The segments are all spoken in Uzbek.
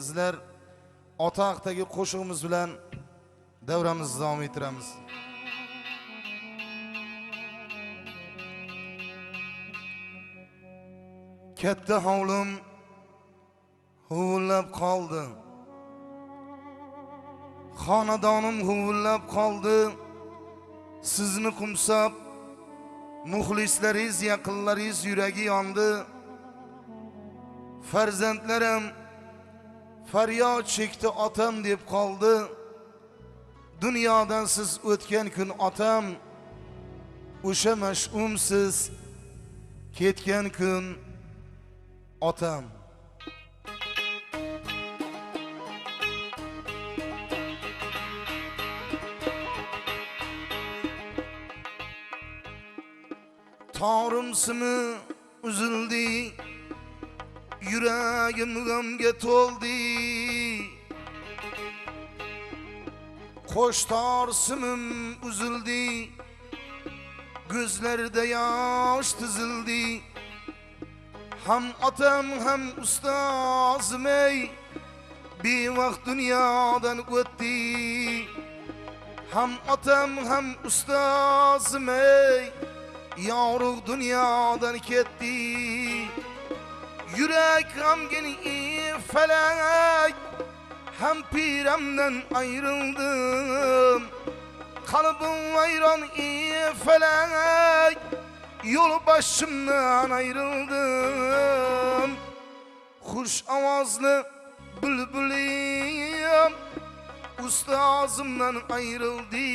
Azizlar, ota haqdagi qo'shig'imiz bilan davramizni davom ettiramiz. Katta hovlim huvullab qoldi. Xonadonim huvullab qoldi. Sizni qumsab, muxlislaringiz, yaqinlaringiz yuragi yondi. Farzandlarim faryod chekdi, otam deb qoldi. Dunyodan siz o'tgan kun otam, o'sha mash'umsiz ketgan kun otam. Torim simi uzildi, yuragim g'amga to'ldi. Qo'sh tor simim uzildi, ko'zlarda yosh tizildi. Ham otam ham ustozim ey, bevaqt dunyodan o'tdi. Ham otam ham ustozim ey, yorug' dunyodan ketdi. Yurak g'amgin falak, ham piramdan ayrıldım. Qalbim vayron falak, yo'l başımdan ayrıldım. Xush ovozli bulbulim ustozimdan ayrıldı.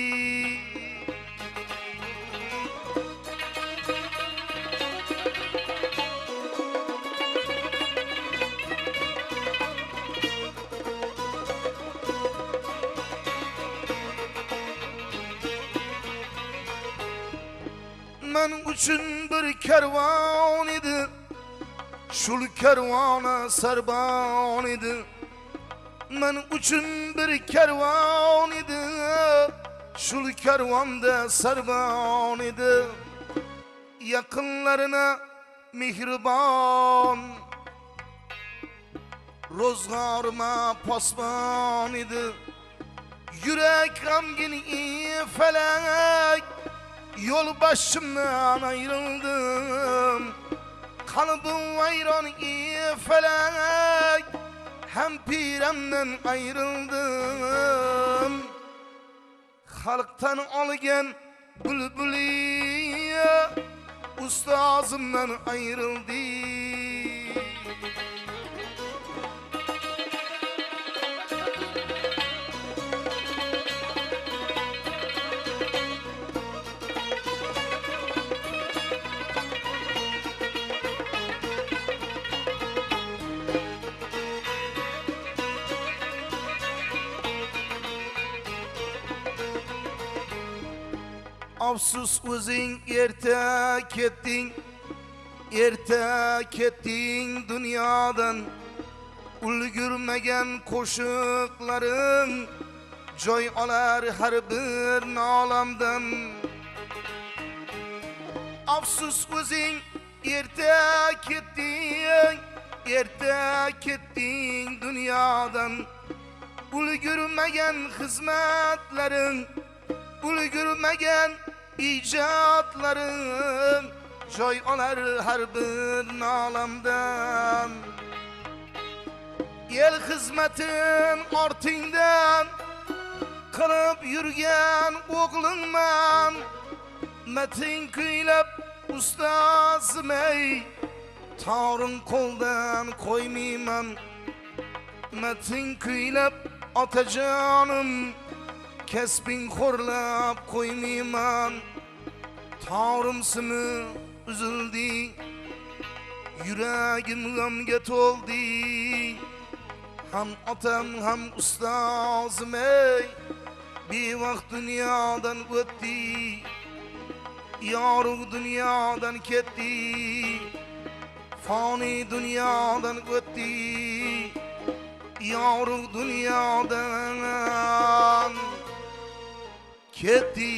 Men uchun bir karvon edi, shul karvona sarbon edi. Men uchun bir karvon edi, shul karvonda sarbon edi. Yaqinlarına mehribon, ro'zg'orima posbon edi. Yurak g'amgin falak, yol başımdan ayrıldım. Kalbim vayron felak, hem piramdan ayrıldım. Halktan olgan bülbülü ustozimdan ayrıldı. Afsus o'zing erta ketding dunyodan. Ulgurmagan qo'shiqlaring joy olar har bir nolamdan. Afsus o'zing erta ketding dunyodan. Ulgurmagan xizmatlaring, ulgurmagan ijodlarim joy olar har bir nolamdan. El xizmatin ortingdan qilib yurgan o'g'lingman. Matin kuylab ustozim ey, toring qo'ldan qo'ymayman. Matin kuylab otajonim, kasbing xo'rlab qo'ymayman. Torim simi uzildi, yuragim g'amga to'ldi. Ham otam ham ustozim ey, bevaqt dunyodan o'tdi. Yorug' dunyodan ketdi, foni dunyodan o'tdi. Yorug' dunyodan ketdi.